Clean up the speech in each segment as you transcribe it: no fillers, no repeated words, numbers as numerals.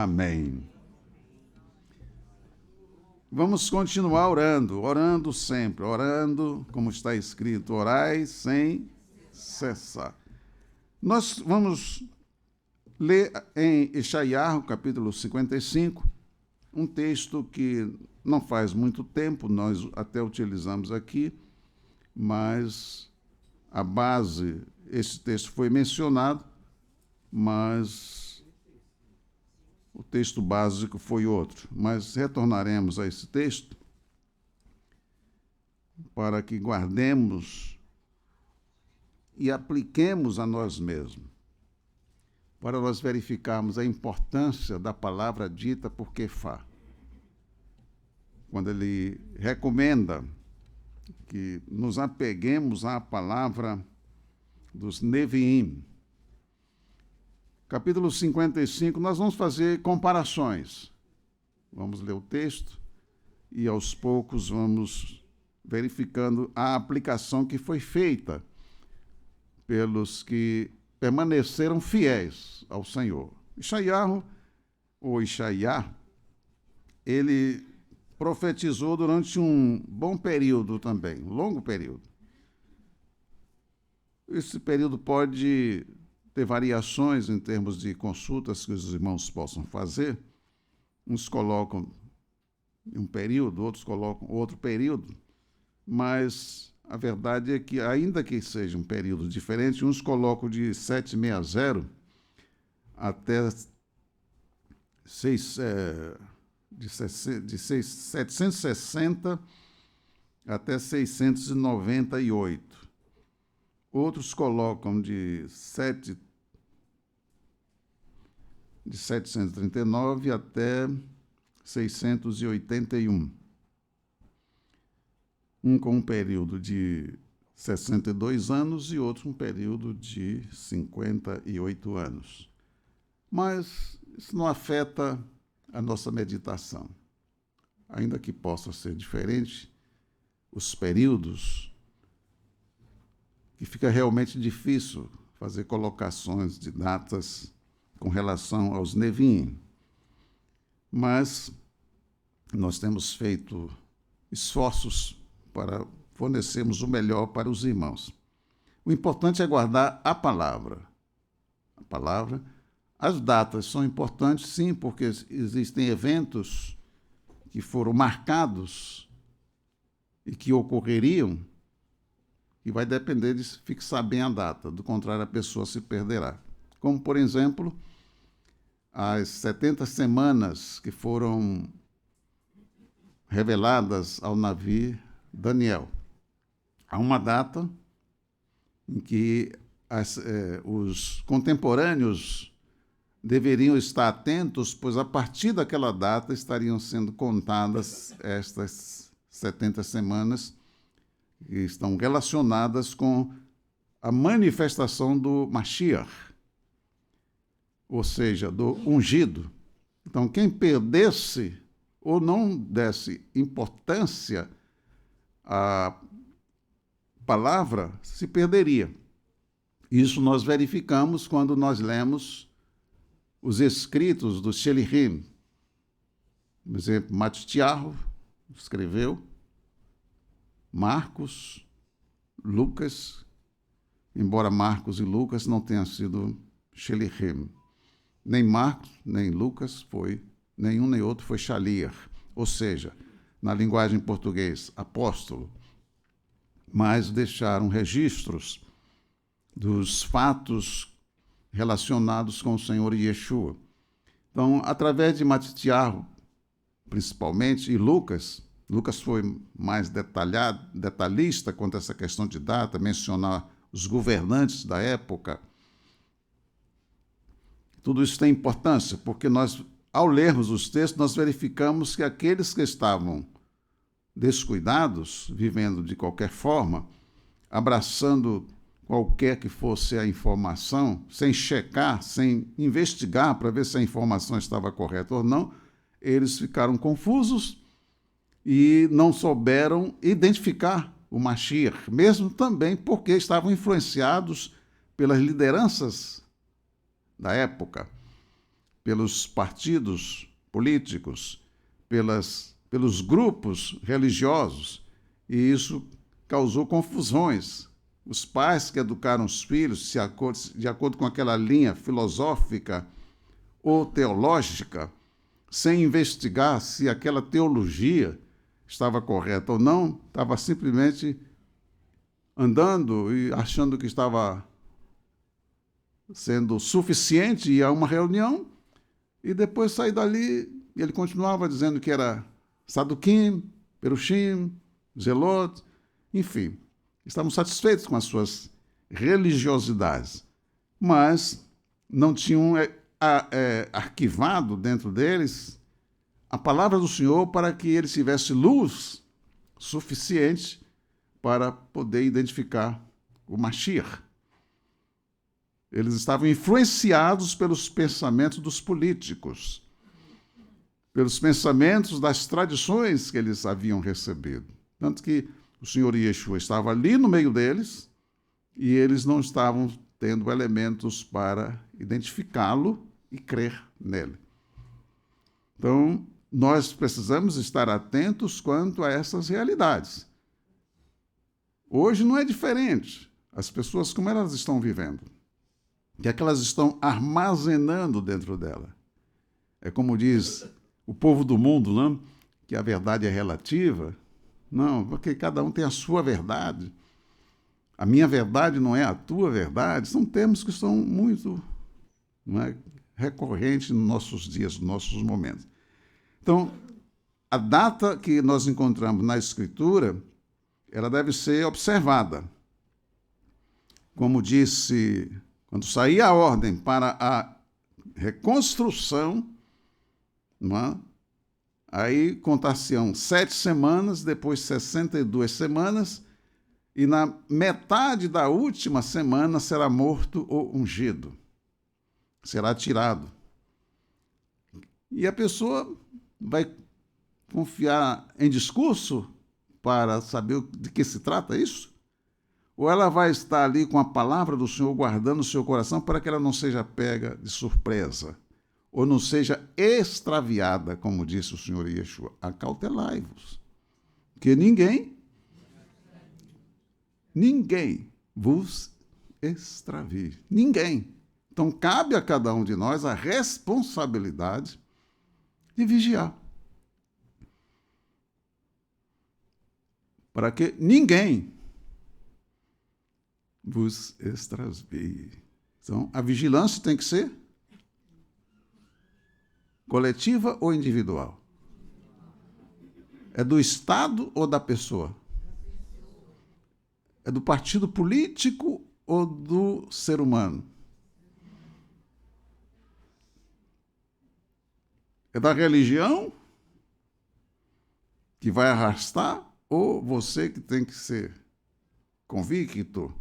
Amém. Vamos continuar orando sempre, orando, como está escrito, orai sem cessar. Nós vamos ler em Ishaiah, capítulo 55, um texto que não faz muito tempo, nós até utilizamos aqui, mas a base, esse texto foi mencionado, mas o texto básico foi outro. Mas retornaremos a esse texto para que guardemos e apliquemos a nós mesmos, para nós verificarmos a importância da palavra dita por Kefá. Quando ele recomenda que nos apeguemos à palavra dos Neviim. Capítulo 55, nós vamos fazer comparações. Vamos ler o texto e, aos poucos, vamos verificando a aplicação que foi feita pelos que permaneceram fiéis ao Senhor. Ishaiah, ele profetizou durante um bom período também, um longo período. Esse período pode ter variações em termos de consultas que os irmãos possam fazer. Uns colocam um período, outros colocam outro período, mas a verdade é que, ainda que seja um período diferente, uns colocam de 760 até 760 até 698. Outros colocam de 739 até 681. Um com um período de 62 anos e outro um período de 58 anos. Mas isso não afeta a nossa meditação. Ainda que possa ser diferente, os períodos, que fica realmente difícil fazer colocações de datas com relação aos Neviim. Mas nós temos feito esforços para fornecermos o melhor para os irmãos. O importante é guardar a palavra. A palavra. As datas são importantes, sim, porque existem eventos que foram marcados e que ocorreriam, e vai depender de fixar bem a data, do contrário a pessoa se perderá. Como, por exemplo, as 70 semanas que foram reveladas ao navio Daniel. Há uma data em que os contemporâneos deveriam estar atentos, pois a partir daquela data estariam sendo contadas estas 70 semanas, que estão relacionadas com a manifestação do Mashiach, ou seja, do ungido. Então, quem perdesse ou não desse importância à palavra, se perderia. Isso nós verificamos quando nós lemos os escritos do Shelihim. Por exemplo, Matitiarro escreveu, Marcos, Lucas, embora Marcos e Lucas não tenham sido Shelihim. Nem Marcos, nem Lucas foi, nenhum nem outro foi Shaliach, ou seja, na linguagem portuguesa, apóstolo, mas deixaram registros dos fatos relacionados com o Senhor Yeshua. Então, através de Matitiarro, principalmente, e Lucas foi mais detalhista quanto a essa questão de data, mencionar os governantes da época. Tudo isso tem importância, porque nós, ao lermos os textos, nós verificamos que aqueles que estavam descuidados, vivendo de qualquer forma, abraçando qualquer que fosse a informação, sem checar, sem investigar para ver se a informação estava correta ou não, eles ficaram confusos e não souberam identificar o Mashiach, mesmo também porque estavam influenciados pelas lideranças da época, pelos partidos políticos, pelos grupos religiosos, e isso causou confusões. Os pais que educaram os filhos de acordo com aquela linha filosófica ou teológica, sem investigar se aquela teologia estava correta ou não, estava simplesmente andando e achando que estava sendo suficiente ir a uma reunião e depois sair dali. Ele continuava dizendo que era Saduquim, Perushim, Zelot, enfim, estavam satisfeitos com as suas religiosidades, mas não tinham arquivado dentro deles a palavra do Senhor para que eles tivessem luz suficiente para poder identificar o Mashiach. Eles estavam influenciados pelos pensamentos dos políticos, pelos pensamentos das tradições que eles haviam recebido. Tanto que o Senhor Yeshua estava ali no meio deles e eles não estavam tendo elementos para identificá-lo e crer nele. Então, nós precisamos estar atentos quanto a essas realidades. Hoje não é diferente. As pessoas, como elas estão vivendo? O que é que elas estão armazenando dentro dela? É como diz o povo do mundo, não? Que a verdade é relativa. Não, porque cada um tem a sua verdade. A minha verdade não é a tua verdade. São termos que são muito, não é, recorrentes nos nossos dias, nos nossos momentos. Então, a data que nós encontramos na Escritura, ela deve ser observada. Como disse, quando saía a ordem para a reconstrução, não é? Aí contar-se-ão 7 semanas, depois 62 semanas, e na metade da última semana será morto ou ungido. Será tirado. E a pessoa vai confiar em discurso para saber de que se trata isso? Ou ela vai estar ali com a palavra do Senhor guardando o seu coração para que ela não seja pega de surpresa? Ou não seja extraviada, como disse o Senhor Yeshua. Acautelai-vos, que ninguém vos extravie. Ninguém. Então, cabe a cada um de nós a responsabilidade de vigiar. Para que ninguém vos extravie. Então, a vigilância tem que ser coletiva ou individual? É do Estado ou da pessoa? É do partido político ou do ser humano? É da religião que vai arrastar ou você que tem que ser convicto?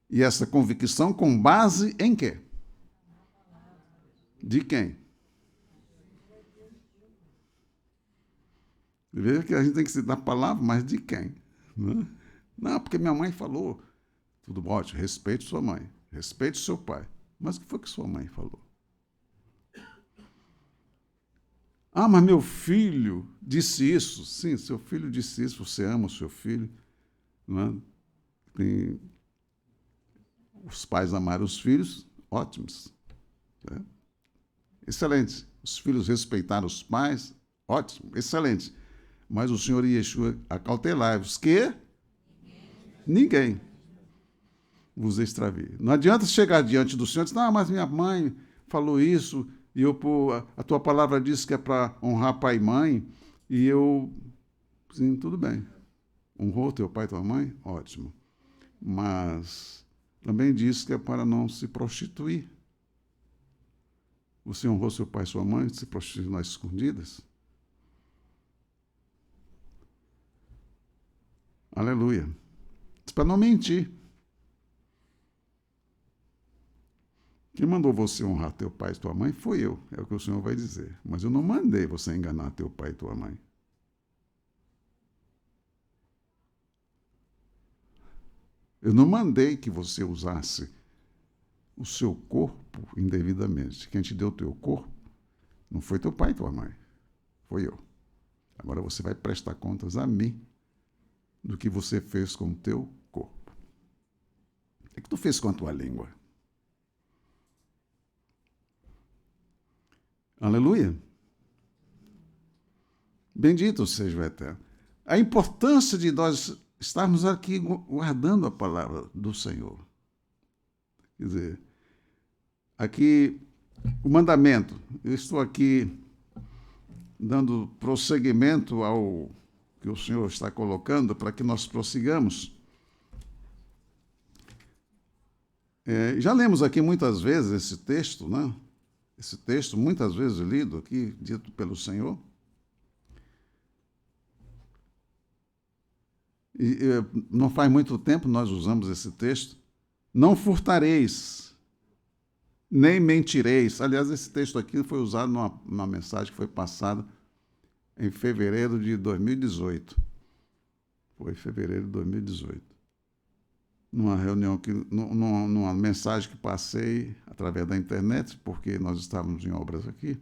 E essa convicção com base em quê? De quem? Veja que a gente tem que se dar palavra, mas de quem? Não, porque minha mãe falou. Tudo ótimo, respeite sua mãe, respeite seu pai. Mas o que foi que sua mãe falou? Ah, mas meu filho disse isso. Sim, seu filho disse isso, você ama o seu filho. Não é? Os pais amaram os filhos, ótimos. Né? Excelente. Os filhos respeitaram os pais, ótimo, excelente. Mas o Senhor Yeshua, acautelai-vos que ninguém vos extravie. Não adianta chegar diante do Senhor e dizer, não, mas minha mãe falou isso, e a tua palavra diz que é para honrar pai e mãe, e eu... Sim, tudo bem. Honrou teu pai e tua mãe? Ótimo. Mas também diz que é para não se prostituir. Você honrou seu pai e sua mãe, se prostituiu nas escondidas? Aleluia. Para não mentir. Quem mandou você honrar teu pai e tua mãe foi eu, é o que o Senhor vai dizer. Mas eu não mandei você enganar teu pai e tua mãe. Eu não mandei que você usasse o seu corpo indevidamente. Quem te deu o teu corpo Não foi teu pai e tua mãe. Foi eu. Agora você vai prestar contas a mim do que você fez com o teu corpo. O que tu fez com a tua língua? Aleluia. Bendito seja o Eterno. A importância de nós estarmos aqui guardando a palavra do Senhor. Quer dizer, aqui o mandamento. Eu estou aqui dando prosseguimento ao que o Senhor está colocando para que nós prossigamos. Já lemos aqui muitas vezes esse texto, né? Esse texto, muitas vezes lido aqui, dito pelo Senhor. E não faz muito tempo nós usamos esse texto. Não furtareis, nem mentireis. Aliás, esse texto aqui foi usado numa mensagem que foi passada em fevereiro de 2018. Foi em fevereiro de 2018. Numa reunião, numa mensagem que passei através da internet, porque nós estávamos em obras aqui,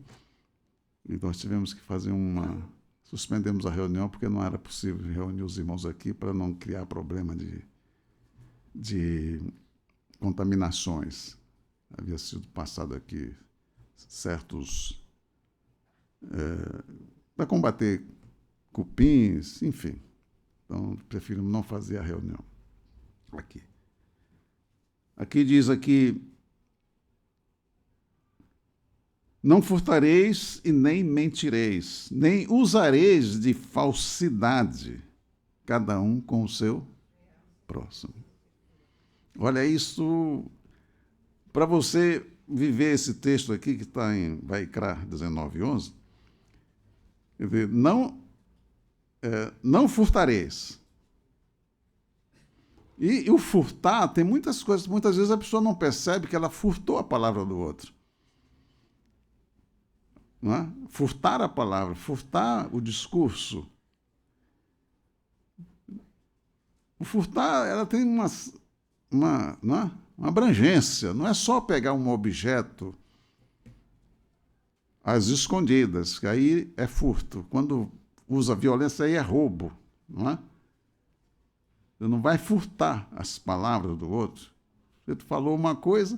e nós tivemos que fazer suspendemos a reunião porque não era possível reunir os irmãos aqui para não criar problema de contaminações. Havia sido passado aqui certos... para combater cupins, enfim. Então, preferimos não fazer a reunião aqui. Aqui diz aqui: não furtareis e nem mentireis, nem usareis de falsidade, cada um com o seu próximo. Olha, isso, para você viver esse texto aqui, que está em Vaikra 19:11, quer dizer, não furtareis. E o furtar tem muitas coisas, muitas vezes a pessoa não percebe que ela furtou a palavra do outro. Não é? Furtar a palavra, furtar o discurso. O furtar, ela tem uma abrangência. Não é só pegar um objeto às escondidas, que aí é furto. Quando usa violência, aí é roubo. Não é? Você não vai furtar as palavras do outro. Você falou uma coisa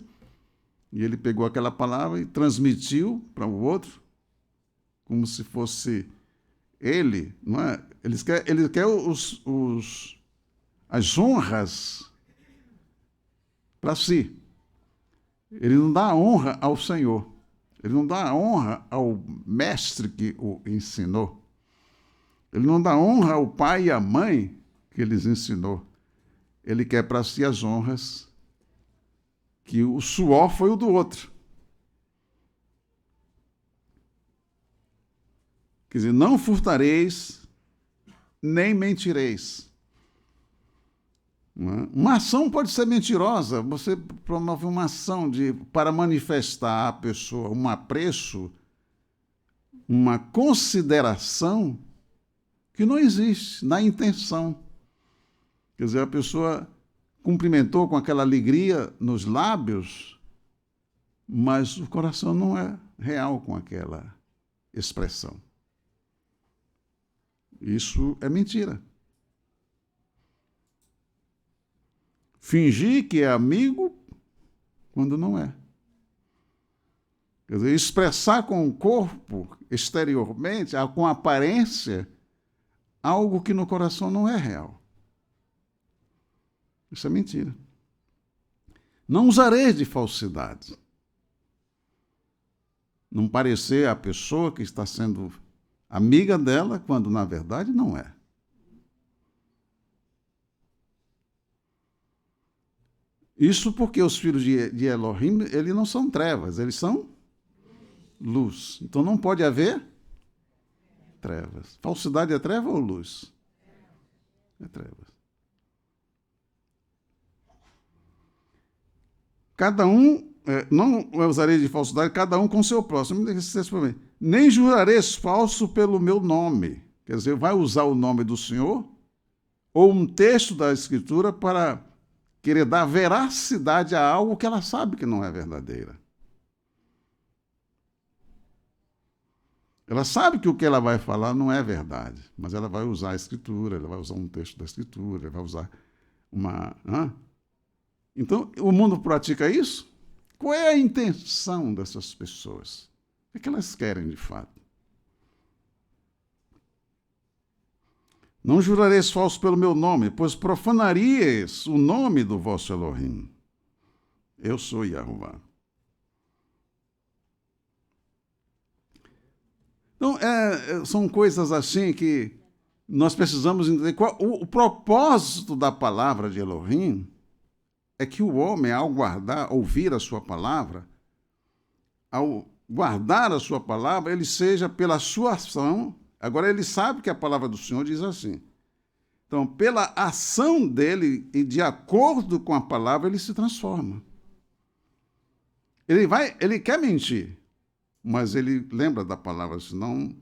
e ele pegou aquela palavra e transmitiu para o outro, como se fosse ele, não é? Ele quer as honras para si. Ele não dá a honra ao Senhor. Ele não dá a honra ao mestre que o ensinou. Ele não dá honra ao pai e à mãe que lhes ensinou. Ele quer para si as honras, que o suor foi o do outro. Quer dizer, não furtareis, nem mentireis. Uma ação pode ser mentirosa. Você promove uma ação para manifestar à pessoa um apreço, uma consideração que não existe na intenção. Quer dizer, a pessoa cumprimentou com aquela alegria nos lábios, mas o coração não é real com aquela expressão. Isso é mentira. Fingir que é amigo quando não é. Quer dizer, expressar com o corpo, exteriormente, com aparência, algo que no coração não é real. Isso é mentira. Não usareis de falsidade. Não parecer a pessoa que está sendo amiga dela, quando na verdade não é. Isso porque os filhos de Elohim, eles não são trevas, eles são luz. Então não pode haver trevas. Falsidade é treva ou luz? É trevas. Cada um, não usarei de falsidade, cada um com seu próximo. Nem jurareis falso pelo meu nome. Quer dizer, vai usar o nome do Senhor ou um texto da Escritura para querer dar veracidade a algo que ela sabe que não é verdadeira. Ela sabe que o que ela vai falar não é verdade, mas ela vai usar a Escritura, ela vai usar um texto da Escritura, ela vai usar uma... Então, o mundo pratica isso? Qual é a intenção dessas pessoas? O que elas querem de fato? Não jurareis falso pelo meu nome, pois profanaríeis o nome do vosso Elohim. Eu sou Yahová. Então, são coisas assim que nós precisamos entender. O propósito da palavra de Elohim é que o homem, ao ouvir a sua palavra, ao guardar a sua palavra, ele seja pela sua ação. Agora, ele sabe que a palavra do Senhor diz assim. Então, pela ação dele e de acordo com a palavra, ele se transforma. Ele quer mentir, mas ele lembra da palavra, senão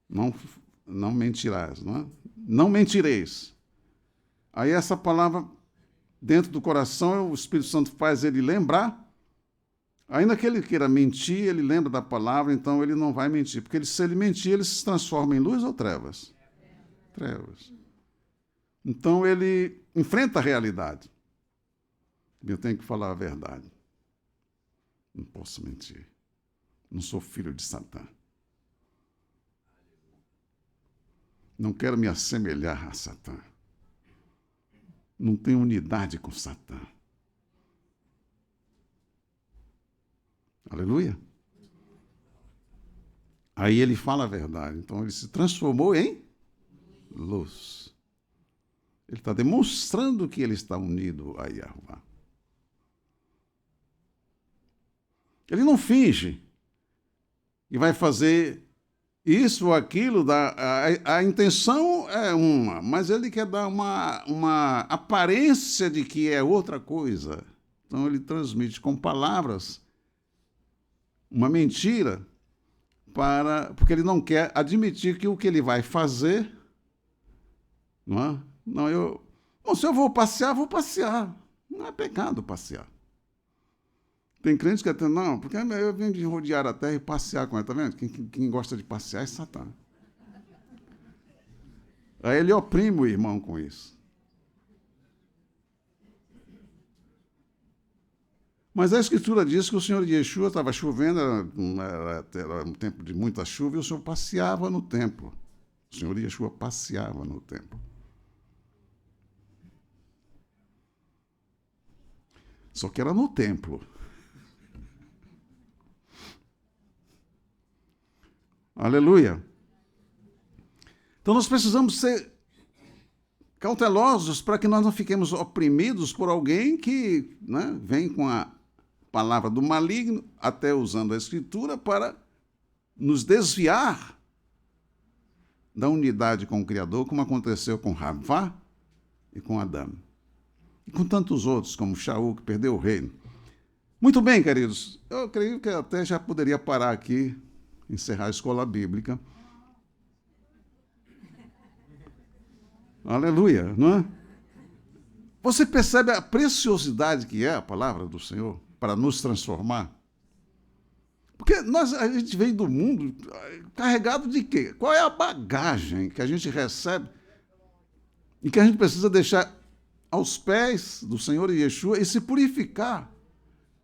não mentirás, não é? Não mentireis. Aí essa palavra, dentro do coração, o Espírito Santo faz ele lembrar. Ainda que ele queira mentir, ele lembra da palavra, então ele não vai mentir. Porque se ele mentir, ele se transforma em luz ou trevas? Trevas. Então ele enfrenta a realidade. Eu tenho que falar a verdade. Não posso mentir. Não sou filho de Satã. Não quero me assemelhar a Satã. Não tenho unidade com Satã. Aleluia. Aí ele fala a verdade. Então ele se transformou em luz. Ele está demonstrando que ele está unido a Yahová. Ele não finge e vai fazer isso ou aquilo. A intenção é uma, mas ele quer dar uma aparência de que é outra coisa. Então ele transmite com palavras uma mentira, porque ele não quer admitir que o que ele vai fazer, não é? Não, se eu vou passear, vou passear. Não é pecado passear. Tem crentes que até, não, porque eu venho de rodear a terra e passear com ela, tá vendo? Quem gosta de passear é Satã. Aí ele oprime o irmão com isso. Mas a Escritura diz que o Senhor Yeshua estava chovendo, era um tempo de muita chuva, e o Senhor passeava no templo. O Senhor Yeshua passeava no templo. Só que era no templo. Aleluia. Então nós precisamos ser cautelosos para que nós não fiquemos oprimidos por alguém que, né, vem com a palavra do maligno, até usando a Escritura, para nos desviar da unidade com o Criador, como aconteceu com Havá e com Adão. E com tantos outros, como Shaul, que perdeu o reino. Muito bem, queridos. Eu creio que até já poderia parar aqui, encerrar a escola bíblica. Aleluia, não é? Você percebe a preciosidade que é a palavra do Senhor para nos transformar? Porque a gente vem do mundo carregado de quê? Qual é a bagagem que a gente recebe e que a gente precisa deixar aos pés do Senhor Yeshua e se purificar,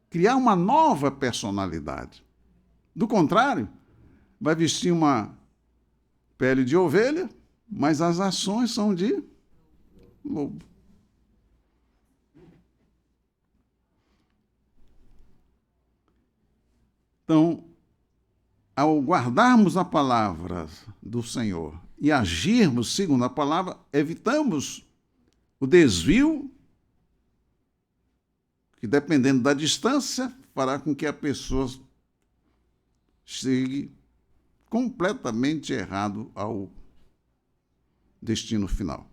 criar uma nova personalidade? Do contrário, vai vestir uma pele de ovelha, mas as ações são de lobo. Então, ao guardarmos a palavra do Senhor e agirmos segundo a palavra, evitamos o desvio, que dependendo da distância, fará com que a pessoa chegue completamente errado ao destino final.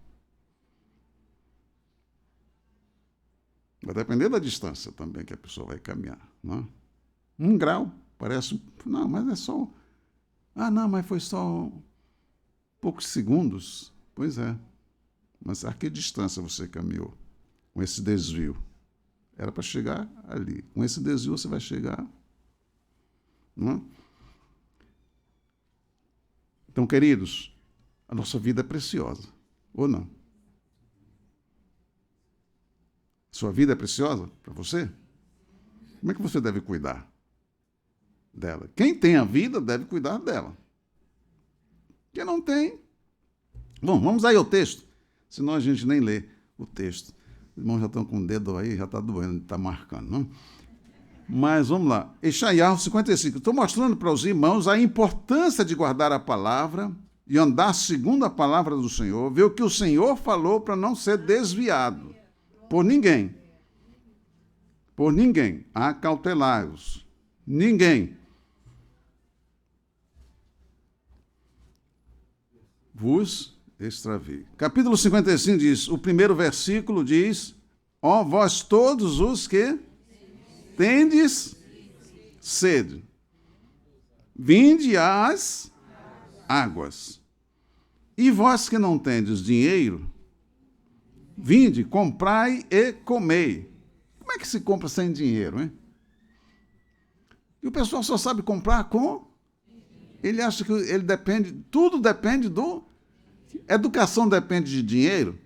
Vai depender da distância também que a pessoa vai caminhar. Não é? 1 grau parece... Não, mas é só... Ah, não, mas foi só poucos segundos. Pois é. Mas a que distância você caminhou com esse desvio? Era para chegar ali. Com esse desvio você vai chegar... Não é? Então, queridos, a nossa vida é preciosa, ou não? Sua vida é preciosa para você? Como é que você deve cuidar dela? Quem tem a vida deve cuidar dela. Quem não tem... Bom, vamos aí ao texto, senão a gente nem lê o texto. Os irmãos já estão com o dedo aí, já está doendo, está marcando, não? Mas vamos lá. Eshaiah 55. Estou mostrando para os irmãos a importância de guardar a palavra e andar segundo a palavra do Senhor, ver o que o Senhor falou para não ser desviado por ninguém. Por ninguém. Acautelai-os. Ninguém vos extravie. Capítulo 55 diz, o primeiro versículo diz, ó vós todos os que tendes sede, vinde às águas. E vós que não tendes dinheiro, vinde, comprai e comei. Como é que se compra sem dinheiro, hein? E o pessoal só sabe comprar com... Ele acha que ele depende... Tudo depende do... Educação depende de dinheiro?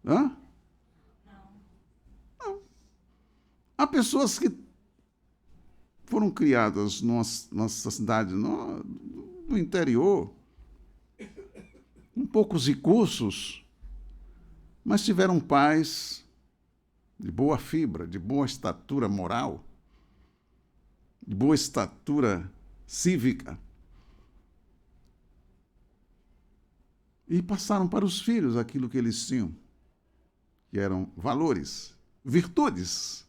Hã? Não. Há pessoas que foram criadas nossa cidade no interior, com poucos recursos, mas tiveram pais de boa fibra, de boa estatura moral, de boa estatura cívica. E passaram para os filhos aquilo que eles tinham, que eram valores, virtudes.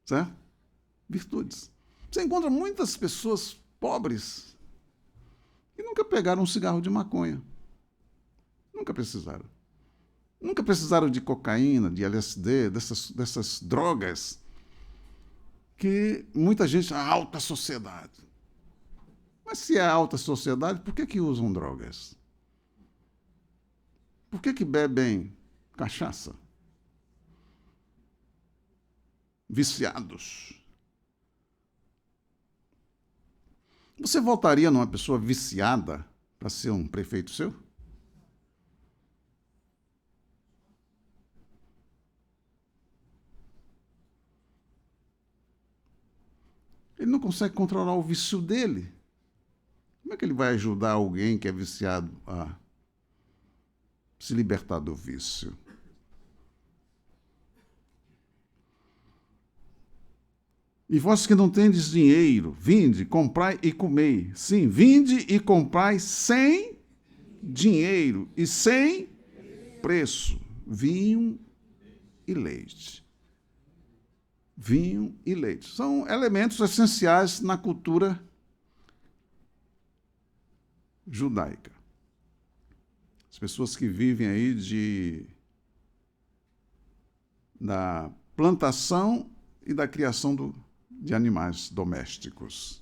Certo? Virtudes. Você encontra muitas pessoas pobres que nunca pegaram um cigarro de maconha. Nunca precisaram. Nunca precisaram de cocaína, de LSD, dessas drogas que muita gente... A alta sociedade. Mas se é a alta sociedade, por que usam drogas? Por que bebem cachaça? Viciados. Você votaria numa pessoa viciada para ser um prefeito seu? Ele não consegue controlar o vício dele. Como é que ele vai ajudar alguém que é viciado a se libertar do vício? E vós que não tendes dinheiro, vinde, comprai e comei. Sim, vinde e comprai sem dinheiro e sem preço, vinho e leite. Vinho e leite. São elementos essenciais na cultura judaica. As pessoas que vivem aí da plantação e da criação de animais domésticos.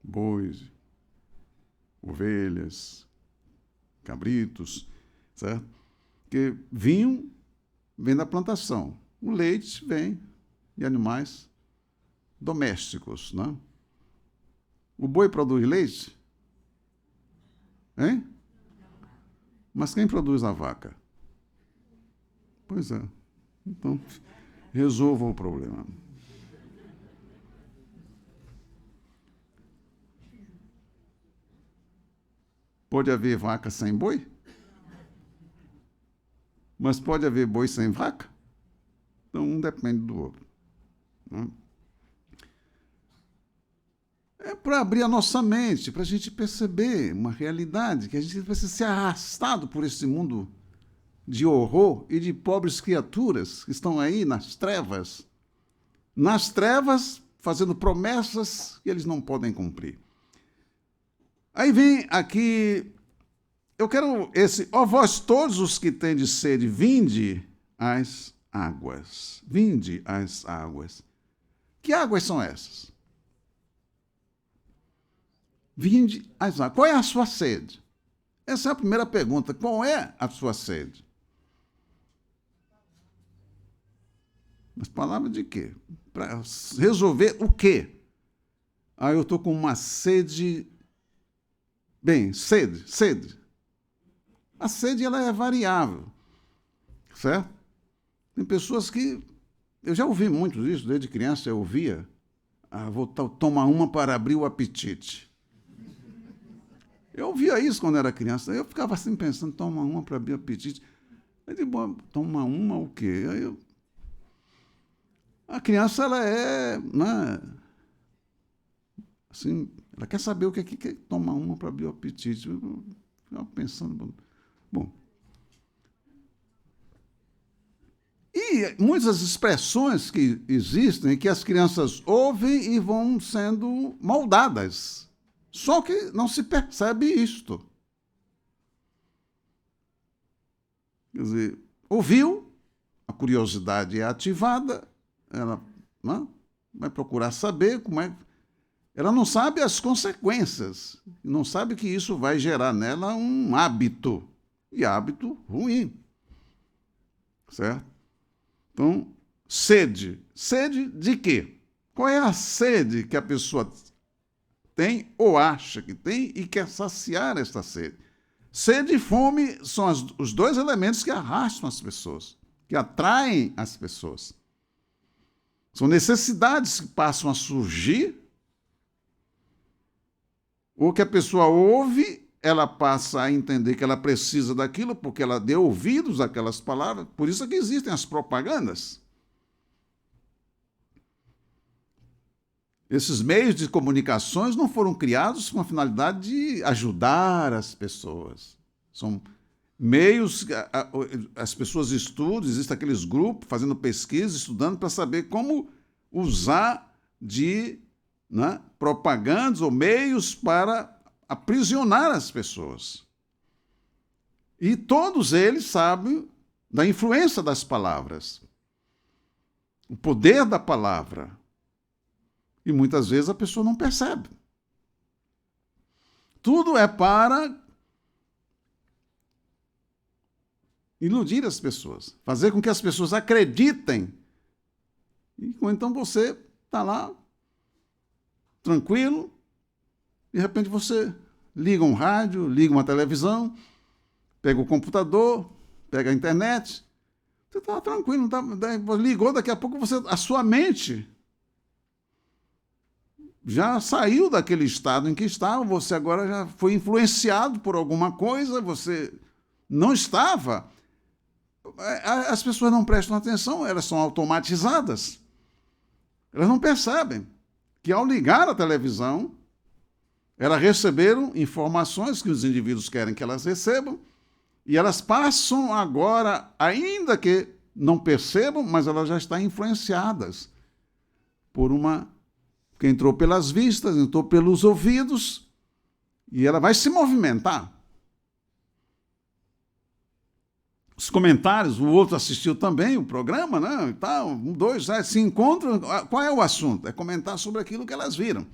Bois, ovelhas, cabritos, certo? Porque vinho vem da plantação. O leite vem de animais domésticos, né? O boi produz leite? Hein? Mas quem produz a vaca? Pois é. Então, resolva o problema. Pode haver vaca sem boi? Mas pode haver boi sem vaca? Então, um depende do outro. É para abrir a nossa mente, para a gente perceber uma realidade, que a gente precisa ser arrastado por esse mundo de horror e de pobres criaturas que estão aí nas trevas, fazendo promessas que eles não podem cumprir. Aí vem aqui, eu quero ó vós todos os que tendes sede, vinde às águas. Vinde às águas. Que águas são essas? Vinde às águas. Qual é a sua sede? Essa é a primeira pergunta. Qual é a sua sede? Mas palavra de quê? para resolver o quê? Eu estou com uma sede. Bem, sede. A sede ela é variável, certo? Tem pessoas que... Eu já ouvi muito isso, desde criança eu ouvia. Vou tomar uma para abrir o apetite. Eu ouvia isso quando era criança. Eu ficava assim pensando, toma uma para abrir o apetite. Eu digo, toma uma o quê? A criança, ela é... Né, assim, ela quer saber o que é tomar uma para abrir o apetite. Eu ficava pensando... Bom... E muitas expressões que existem que as crianças ouvem e vão sendo moldadas. Só que não se percebe isto. Quer dizer, ouviu, a curiosidade é ativada, ela, né, vai procurar saber como é. Ela não sabe as consequências, não sabe que isso vai gerar nela um hábito, e hábito ruim. Certo? Então, sede. Sede de quê? Qual é a sede que a pessoa tem ou acha que tem e quer saciar esta sede? Sede e fome são os dois elementos que arrastam as pessoas, que atraem as pessoas. São necessidades que passam a surgir, ou que a pessoa ouve, ela passa a entender que ela precisa daquilo porque ela deu ouvidos àquelas palavras. Por isso é que existem as propagandas. Esses meios de comunicações não foram criados com a finalidade de ajudar as pessoas. São meios que as pessoas estudam, existem aqueles grupos fazendo pesquisa, estudando para saber como usar de, né, propagandas ou meios para aprisionar as pessoas. E todos eles sabem da influência das palavras, o poder da palavra. E muitas vezes a pessoa não percebe. Tudo é para iludir as pessoas, fazer com que as pessoas acreditem. E então você está lá, tranquilo, de repente você liga um rádio, liga uma televisão, pega o computador, pega a internet, você está tranquilo, ligou, daqui a pouco a sua mente já saiu daquele estado em que estava, você agora já foi influenciado por alguma coisa, você não estava. As pessoas não prestam atenção, elas são automatizadas. Elas não percebem que ao ligar a televisão, elas receberam informações que os indivíduos querem que elas recebam, e elas passam agora, ainda que não percebam, mas elas já estão influenciadas por uma que entrou pelas vistas, entrou pelos ouvidos, e ela vai se movimentar. Os comentários, o outro assistiu também o programa, né? E tal, dois, se encontram. Qual é o assunto? É comentar sobre aquilo que elas viram.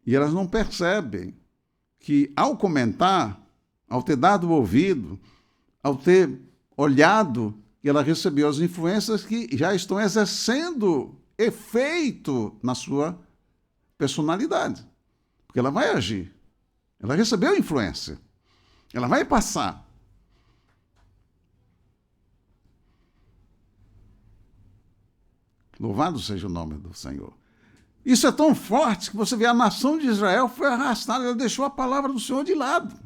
E elas não percebem que, ao comentar, ao ter dado o ouvido, ao ter olhado, ela recebeu as influências que já estão exercendo efeito na sua personalidade. Porque ela vai agir. Ela recebeu influência. Ela vai passar. Louvado seja o nome do Senhor. Isso é tão forte que você vê a nação de Israel foi arrastada, ela deixou a palavra do Senhor de lado.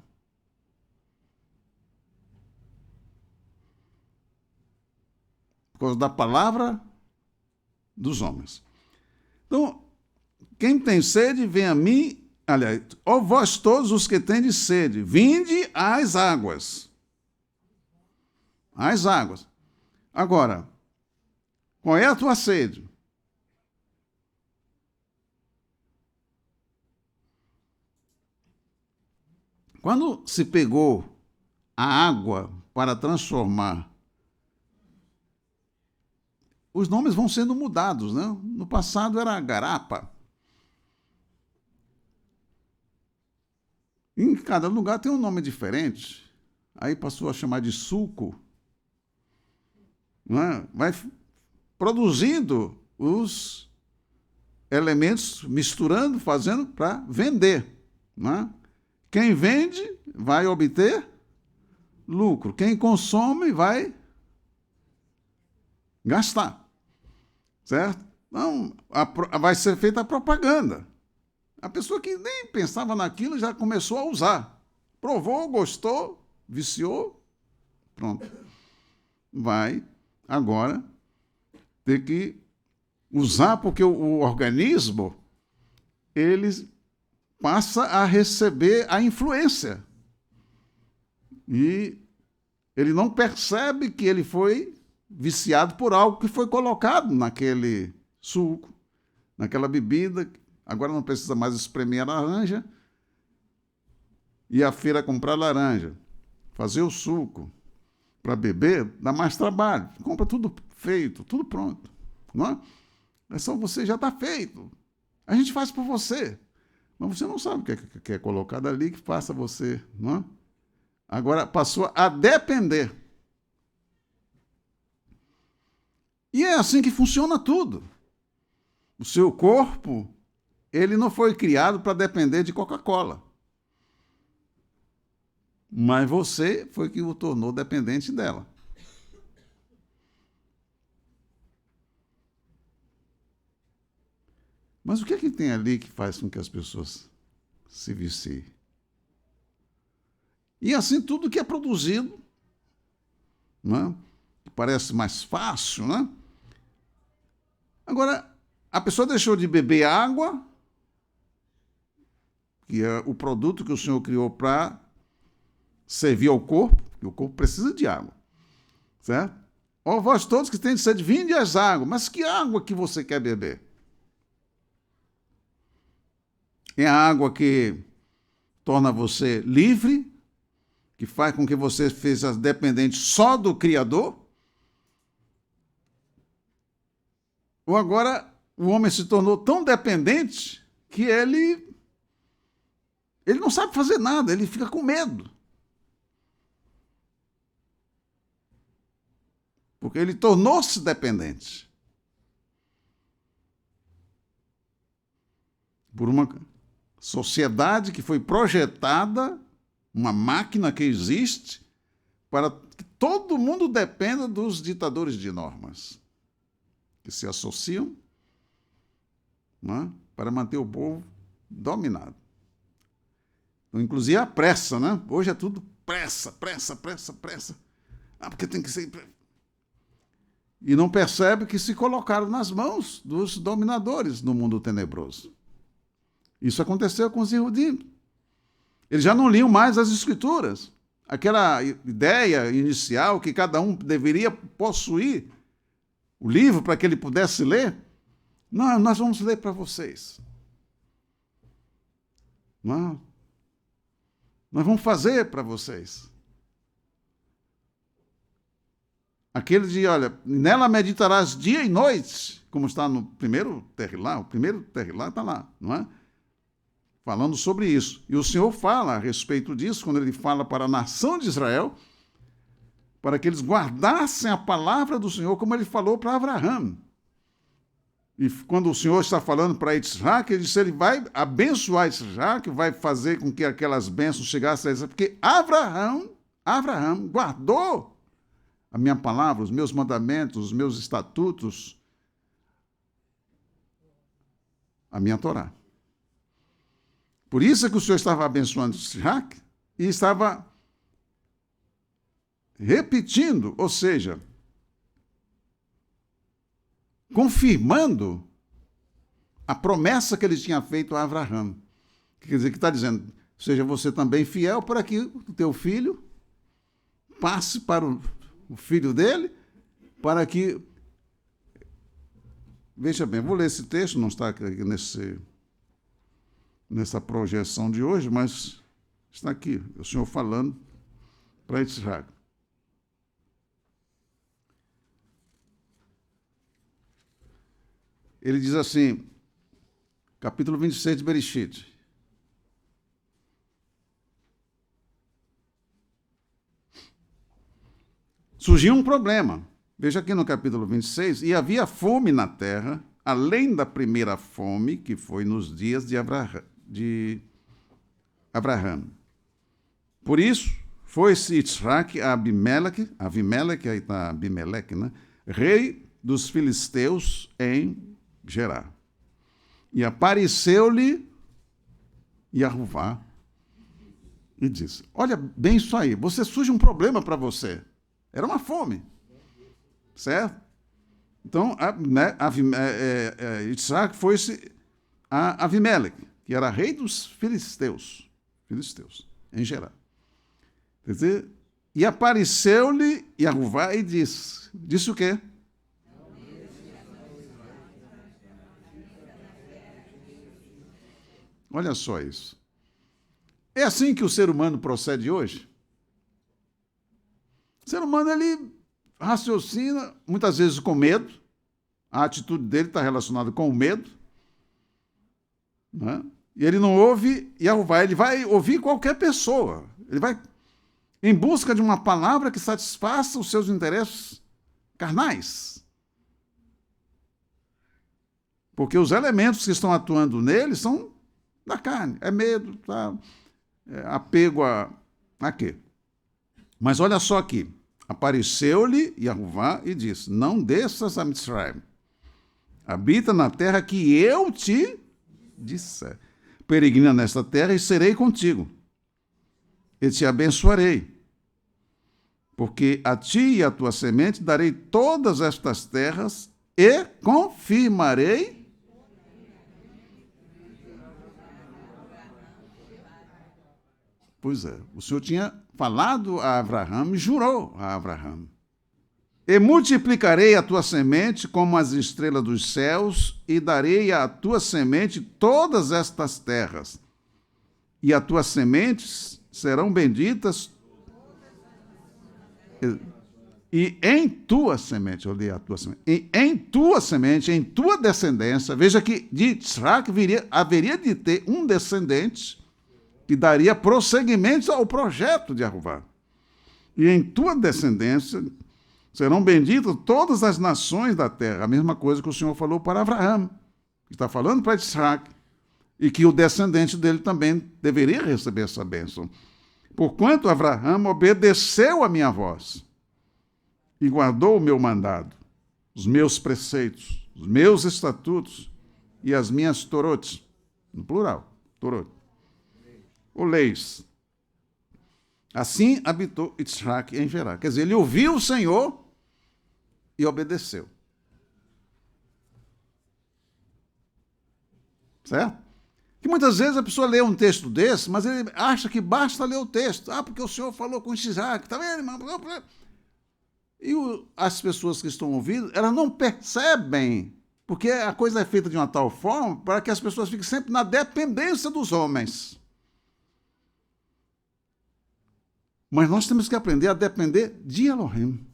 Por causa da palavra dos homens. Então, quem tem sede, vem a mim, aliás, ó vós todos os que tendes sede, vinde às águas. Às águas. Agora, qual é a tua sede? Quando se pegou a água para transformar, os nomes vão sendo mudados, né? No passado era garapa. Em cada lugar tem um nome diferente. Aí passou a chamar de suco. Né? Vai produzindo os elementos, misturando, fazendo para vender. Né? Quem vende vai obter lucro. Quem consome vai gastar. Certo? Então, vai ser feita a propaganda. A pessoa que nem pensava naquilo já começou a usar. Provou, gostou, viciou, pronto. Vai agora ter que usar, porque o organismo ele passa a receber a influência. E ele não percebe que ele foi viciado por algo que foi colocado naquele suco, naquela bebida. Agora não precisa mais espremer a laranja, ir à feira comprar laranja, fazer o suco para beber, dá mais trabalho. Compra tudo feito, tudo pronto. Não é? É só você, já está feito. A gente faz por você. Mas você não sabe o que é colocado ali que faça você. Não é? Agora passou a depender. E é assim que funciona tudo. O seu corpo, ele não foi criado para depender de Coca-Cola. Mas você foi que o tornou dependente dela. Mas o que é que tem ali que faz com que as pessoas se viciem? E assim tudo que é produzido, né? Parece mais fácil, né? Agora, a pessoa deixou de beber água, que é o produto que o Senhor criou para servir ao corpo, porque o corpo precisa de água, certo? Ó, vós todos que têm sede, vinde às águas. Mas que água que você quer beber? É a água que torna você livre, que faz com que você seja dependente só do Criador? Ou agora o homem se tornou tão dependente que ele não sabe fazer nada, ele fica com medo. Porque ele tornou-se dependente. Por uma sociedade que foi projetada, uma máquina que existe, para que todo mundo dependa dos ditadores de normas, que se associam, né, para manter o povo dominado. Então, inclusive a pressa, né? Hoje é tudo pressa, pressa, pressa, pressa. Ah, porque tem que ser... E não percebe que se colocaram nas mãos dos dominadores no mundo tenebroso. Isso aconteceu com os Yehudim. Eles já não liam mais as Escrituras. Aquela ideia inicial que cada um deveria possuir o livro para que ele pudesse ler. Não, nós vamos ler para vocês. Não. Nós vamos fazer para vocês. Aquele de, olha, nela meditarás dia e noite, como está no primeiro Terrilá, o primeiro Terrilá está lá, não é? Falando sobre isso. E o Senhor fala a respeito disso, quando ele fala para a nação de Israel, para que eles guardassem a palavra do Senhor, como ele falou para Abraão. E quando o Senhor está falando para Isaac, ele disse, ele vai abençoar Isaac, vai fazer com que aquelas bênçãos chegassem a Isaac, porque Abraão guardou a minha palavra, os meus mandamentos, os meus estatutos, a minha Torá. Por isso é que o Senhor estava abençoando Isaac e estava repetindo, ou seja, confirmando a promessa que ele tinha feito a Abraão. Quer dizer, que está dizendo, seja você também fiel para que o teu filho passe para o filho dele, para que... Veja bem, vou ler esse texto, não está aqui nessa projeção de hoje, mas está aqui, o Senhor falando para Isaac. Ele diz assim, capítulo 26 de Bereshit. Surgiu um problema. Veja aqui no capítulo 26, e havia fome na terra além da primeira fome, que foi nos dias de Abraão. Por isso, foi-se Yitzhak a Abimeleque, aí está Abimeleque, né? Rei dos filisteus em Gerar. E apareceu-lhe Yahuvá e disse: olha bem isso aí, surge um problema para você. Era uma fome, certo? Então, Yitzhak foi-se a Abimeleque, que era rei dos filisteus em Gerar. Quer dizer, e apareceu-lhe Yahuvá e disse o quê? Olha só isso. É assim que o ser humano procede hoje? O ser humano, ele raciocina, muitas vezes com medo. A atitude dele está relacionada com o medo. Né? E ele não ouve Yahuvá, ele vai ouvir qualquer pessoa. Ele vai em busca de uma palavra que satisfaça os seus interesses carnais. Porque os elementos que estão atuando nele são da carne. É medo, tá? Apego a quê? Mas olha só aqui. Apareceu-lhe Yahuvá e disse: não desças a Mitzrayim. Habita na terra que eu te disser. Peregrina nesta terra e serei contigo. E te abençoarei. Porque a ti e a tua semente darei todas estas terras e confirmarei. Pois é, o Senhor tinha falado a Abraão e jurou a Abraão: e multiplicarei a tua semente como as estrelas dos céus, e darei à tua semente todas estas terras, e as tuas sementes serão benditas, e em tua semente, eu li a tua semente, e em tua semente, em tua descendência, veja que de Yitzhak haveria de ter um descendente que daria prosseguimento ao projeto de Yahuvá. E em tua descendência serão benditas todas as nações da terra. A mesma coisa que o Senhor falou para Abraão, que está falando para Yitzhak, e que o descendente dele também deveria receber essa bênção. Porquanto Abraão obedeceu a minha voz e guardou o meu mandado, os meus preceitos, os meus estatutos e as minhas torotes, no plural, torot, ou leis. Assim habitou Yitzhak em Gerar. Quer dizer, ele ouviu o Senhor e obedeceu. Certo? Que muitas vezes a pessoa lê um texto desse, mas ele acha que basta ler o texto. Ah, porque o Senhor falou com Yitzhak, tá vendo, irmão? E as pessoas que estão ouvindo, elas não percebem, porque a coisa é feita de uma tal forma para que as pessoas fiquem sempre na dependência dos homens. Mas nós temos que aprender a depender de Elohim.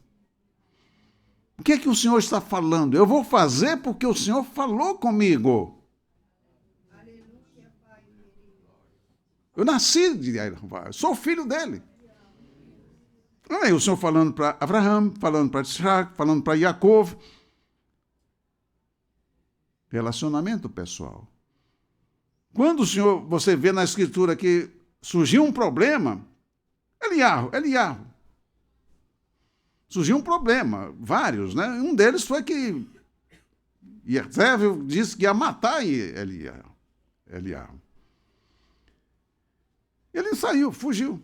O que é que o Senhor está falando? Eu vou fazer porque o Senhor falou comigo. Eu nasci de Yahuvá, sou filho dele. Aí o Senhor falando para Abraão, falando para Yitzhak, falando para Yaakov. Relacionamento pessoal. Quando o Senhor, você vê na Escritura que surgiu um problema, Eliarro. Surgiu um problema, vários, né? Um deles foi que Jezebel disse que ia matar Eliarro. Ele saiu, fugiu.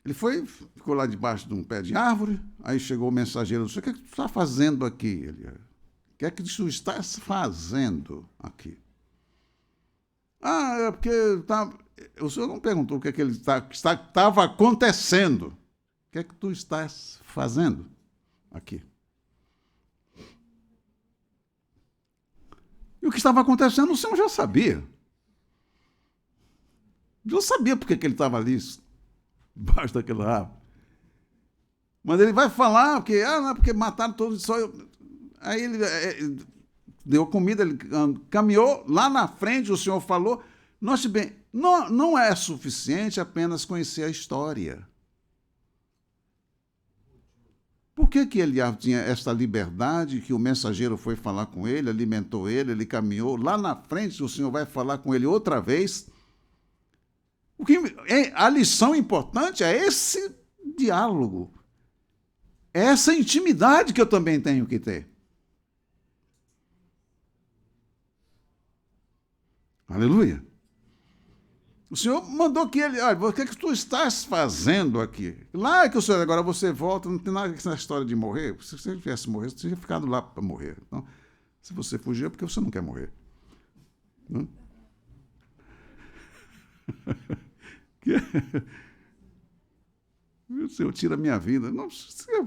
Ele ficou lá debaixo de um pé de árvore, aí chegou o mensageiro do Senhor: o que é que tu está fazendo aqui, Eliarro? O que é que tu estás fazendo aqui? Ah, é porque o Senhor não perguntou o que é que ele estava acontecendo. O que é que tu estás fazendo aqui? E o que estava acontecendo, o Senhor já sabia. Já sabia porque que ele estava ali, debaixo daquela árvore. Mas ele vai falar que, não é porque mataram todos só. Aí ele deu comida, ele caminhou, lá na frente o Senhor falou. Note bem, não é suficiente apenas conhecer a história. por que Eliabe tinha esta liberdade, que o mensageiro foi falar com ele, alimentou ele, ele caminhou? Lá na frente o Senhor vai falar com ele outra vez. A lição importante é esse diálogo, é essa intimidade que eu também tenho que ter. Aleluia. O Senhor mandou que ele, olha, o que é que tu estás fazendo aqui? Lá que o Senhor, agora você volta, não tem nada com essa história de morrer. Se você tivesse morrer, você tinha ficado lá para morrer. Então, se você fugir é porque você não quer morrer. Não? O Senhor tira a minha vida. Não,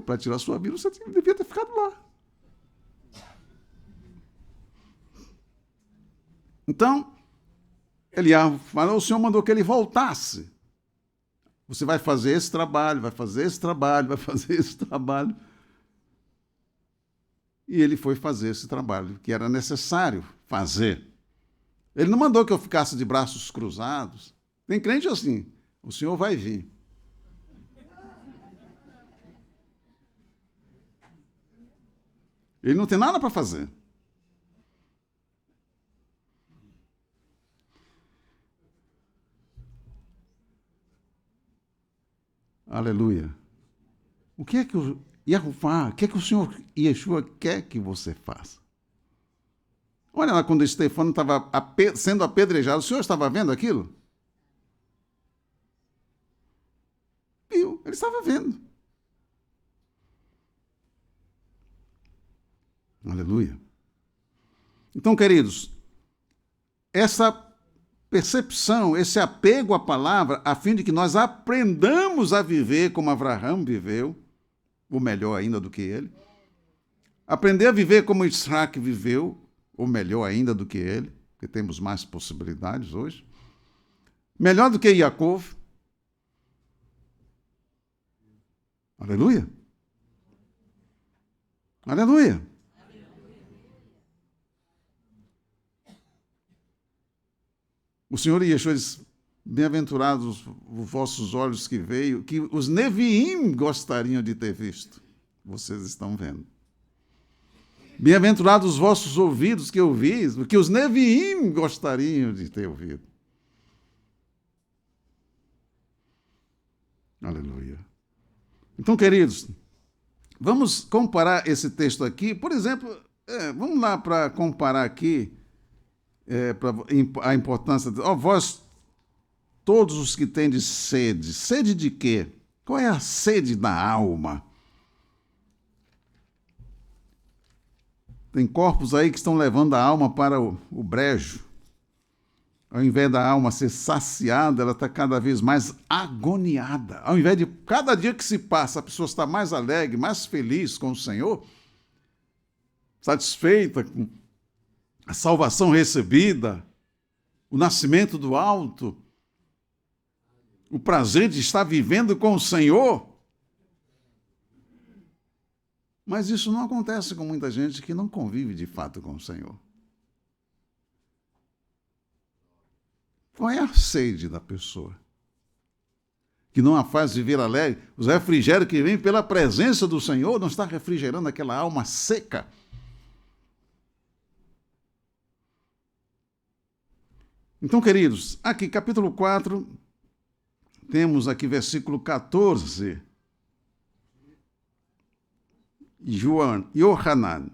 para tirar a sua vida, você devia ter ficado lá. Então, Eliabe falou, o Senhor mandou que ele voltasse. Você vai fazer esse trabalho, vai fazer esse trabalho, vai fazer esse trabalho. E ele foi fazer esse trabalho que era necessário fazer. Ele não mandou que eu ficasse de braços cruzados. Tem crente assim, o Senhor vai vir. Ele não tem nada para fazer. Aleluia. O que é que o Yahuwá, o que é que o Senhor Yeshua quer que você faça? Olha lá quando Estefano estava sendo apedrejado, o Senhor estava vendo aquilo? Viu, ele estava vendo. Aleluia. Então, queridos, essa percepção, esse apego à palavra, a fim de que nós aprendamos a viver como Abraão viveu, ou melhor ainda do que ele, aprender a viver como Isaac viveu, ou melhor ainda do que ele, porque temos mais possibilidades hoje, melhor do que Jacó. Aleluia. Aleluia. O Senhor Yeshua diz, bem-aventurados os vossos olhos que veio, que os Neviim gostariam de ter visto. Vocês estão vendo. Bem-aventurados os vossos ouvidos que ouvis, que os Neviim gostariam de ter ouvido. Aleluia. Então, queridos, vamos comparar esse texto aqui. Por exemplo, vamos lá para comparar aqui a importância de vós, todos os que tendes sede. Sede de quê? Qual é a sede da alma? Tem corpos aí que estão levando a alma para o brejo. Ao invés da alma ser saciada, ela está cada vez mais agoniada. Ao invés de cada dia que se passa, a pessoa está mais alegre, mais feliz com o Senhor, satisfeita com a salvação recebida, o nascimento do alto, o prazer de estar vivendo com o Senhor. Mas isso não acontece com muita gente que não convive de fato com o Senhor. Qual é a sede da pessoa? Que não a faz viver alegre. Os refrigérios que vêm pela presença do Senhor não está refrigerando aquela alma seca. Então, queridos, aqui capítulo 4, temos aqui versículo 14. Yohanan.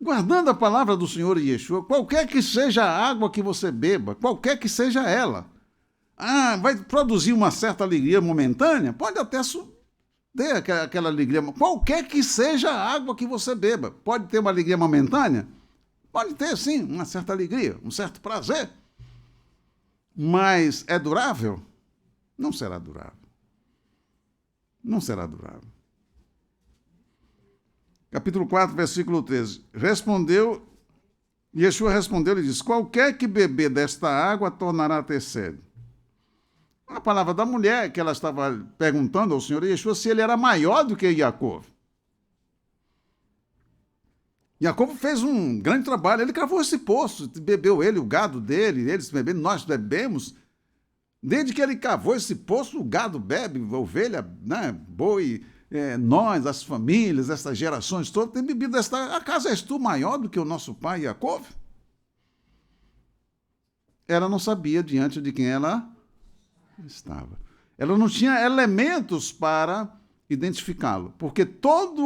Guardando a palavra do Senhor Yeshua, qualquer que seja a água que você beba, qualquer que seja ela, vai produzir uma certa alegria momentânea? Pode até ter aquela alegria, qualquer que seja a água que você beba, pode ter uma alegria momentânea? Pode ter, sim, uma certa alegria, um certo prazer. Mas é durável? Não será durável. Não será durável. Capítulo 4, versículo 13. Yeshua respondeu e disse, qualquer que beber desta água tornará a ter sede. A palavra da mulher, que ela estava perguntando ao Senhor Yeshua se ele era maior do que Jacó. Jacó fez um grande trabalho, ele cavou esse poço, bebeu ele, o gado dele, eles bebendo, nós bebemos. Desde que ele cavou esse poço, o gado bebe, a ovelha, né, boi, nós, as famílias, essas gerações todas, têm bebido desta água. Acaso és tu maior do que o nosso pai Jacó? Ela não sabia diante de quem ela estava. Ela não tinha elementos para identificá-lo, porque toda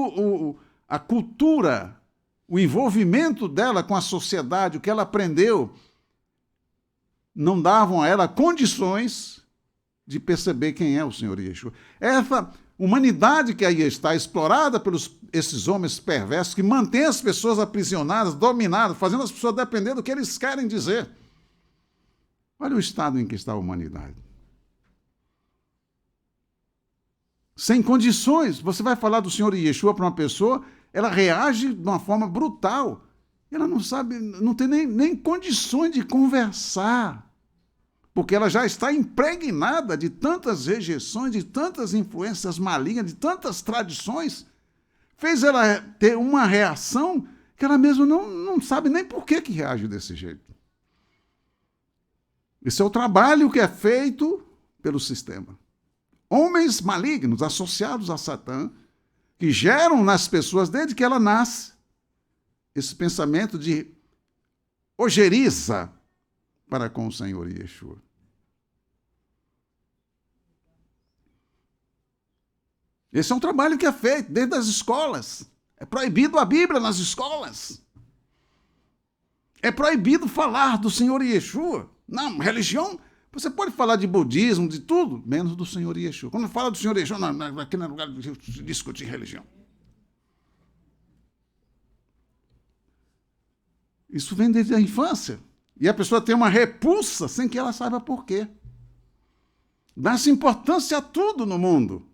a cultura, o envolvimento dela com a sociedade, o que ela aprendeu, não davam a ela condições de perceber quem é o Senhor Yeshua. Essa humanidade que aí está explorada pelos esses homens perversos que mantêm as pessoas aprisionadas, dominadas, fazendo as pessoas depender do que eles querem dizer. Olha o estado em que está a humanidade. Sem condições. Você vai falar do Senhor Yeshua para uma pessoa, ela reage de uma forma brutal. Ela não sabe, não tem nem condições de conversar. Porque ela já está impregnada de tantas rejeições, de tantas influências malignas, de tantas tradições. Fez ela ter uma reação que ela mesma não sabe nem por que reage desse jeito. Esse é o trabalho que é feito pelo sistema. Homens malignos associados a Satã, que geram nas pessoas, desde que ela nasce, esse pensamento de ojeriza para com o Senhor Yeshua. Esse é um trabalho que é feito desde as escolas. É proibido a Bíblia nas escolas. É proibido falar do Senhor Yeshua. Não, religião, você pode falar de budismo, de tudo, menos do Senhor Yeshua. Quando fala do Senhor Yeshua, aqui não é lugar de discutir religião. Isso vem desde a infância. E a pessoa tem uma repulsa sem que ela saiba por quê. Dá-se importância a tudo no mundo,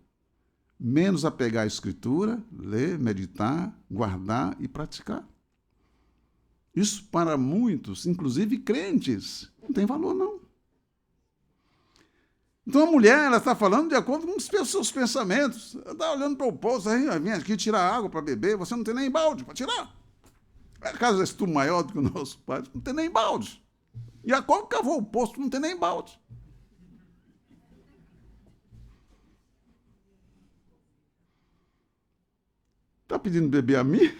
menos a pegar a Escritura, ler, meditar, guardar e praticar. Isso para muitos, inclusive crentes, não tem valor, não. Então a mulher, ela está falando de acordo com os seus pensamentos. Ela está olhando para o poço, aí vem aqui tirar água para beber, você não tem nem balde para tirar. Acaso és tu maior do que o nosso pai? Não tem nem balde. Jacó cavou o poço, não tem nem balde. Está pedindo beber a mim?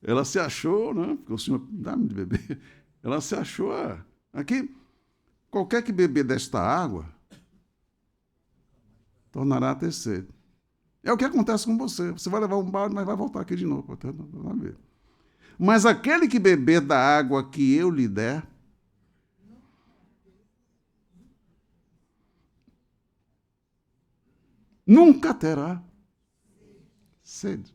Ela se achou, né? Porque o Senhor dá-me de beber. Ela se achou. Aqui, qualquer que beber desta água, tornará a ter sede. É o que acontece com você. Você vai levar um balde, mas vai voltar aqui de novo. Mas aquele que beber da água que eu lhe der, nunca terá sede.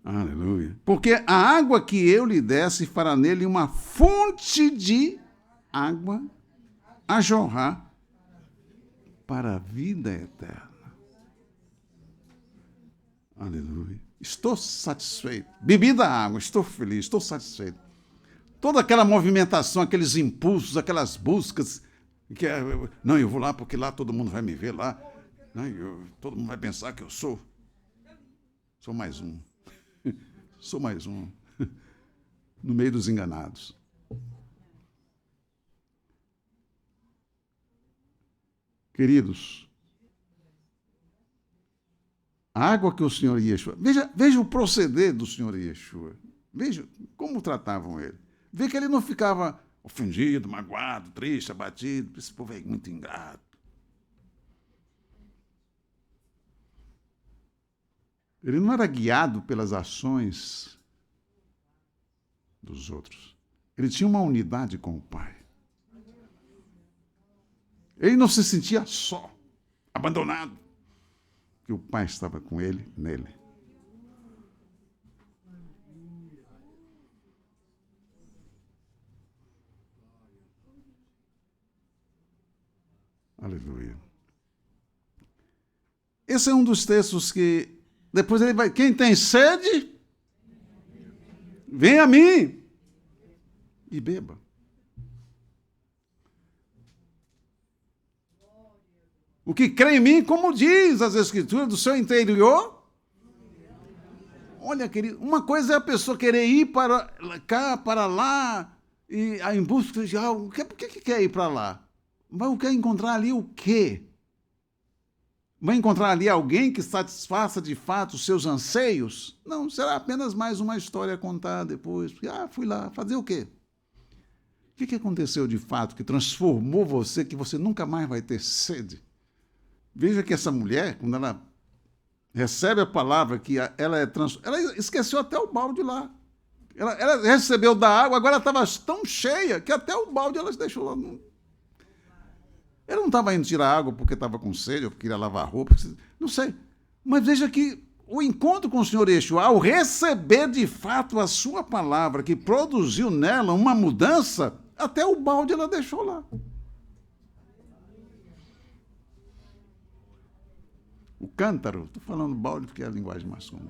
Aleluia. Porque a água que eu lhe desse fará nele uma fonte de água a jorrar para a vida eterna. Aleluia. Estou satisfeito. Bebi da água, estou feliz, estou satisfeito. Toda aquela movimentação, aqueles impulsos, aquelas buscas, não, eu vou lá porque lá todo mundo vai me ver lá. Não, todo mundo vai pensar que eu sou mais um. Sou mais um. No meio dos enganados. Queridos, a água que o Senhor Yeshua... Veja o proceder do Senhor Yeshua. Veja como tratavam ele. Vê que ele não ficava ofendido, magoado, triste, abatido. Esse povo é muito ingrato. Ele não era guiado pelas ações dos outros. Ele tinha uma unidade com o Pai. Ele não se sentia só, abandonado, que o Pai estava com ele, nele. Aleluia. Esse é um dos textos que depois ele vai... Quem tem sede, vem a mim e beba. O que crê em mim, como diz as Escrituras, do seu interior. Olha, querido, uma coisa é a pessoa querer ir para cá, para lá, e em busca de algo. Por que quer ir para lá? Mas quer encontrar ali o quê? Vai encontrar ali alguém que satisfaça de fato os seus anseios? Não, será apenas mais uma história a contar depois. Fui lá, fazer o quê? O que aconteceu de fato que transformou você, que você nunca mais vai ter sede? Veja que essa mulher, quando ela recebe a palavra que ela ela esqueceu até o balde lá. Ela recebeu da água, agora ela estava tão cheia que até o balde ela deixou lá. Ela não estava indo tirar água porque estava com sede, ou porque queria lavar roupa, não sei. Mas veja que o encontro com o Senhor Yeshua, ao receber de fato a sua palavra, que produziu nela uma mudança, até o balde ela deixou lá. O cântaro, estou falando balde porque é a linguagem mais comum.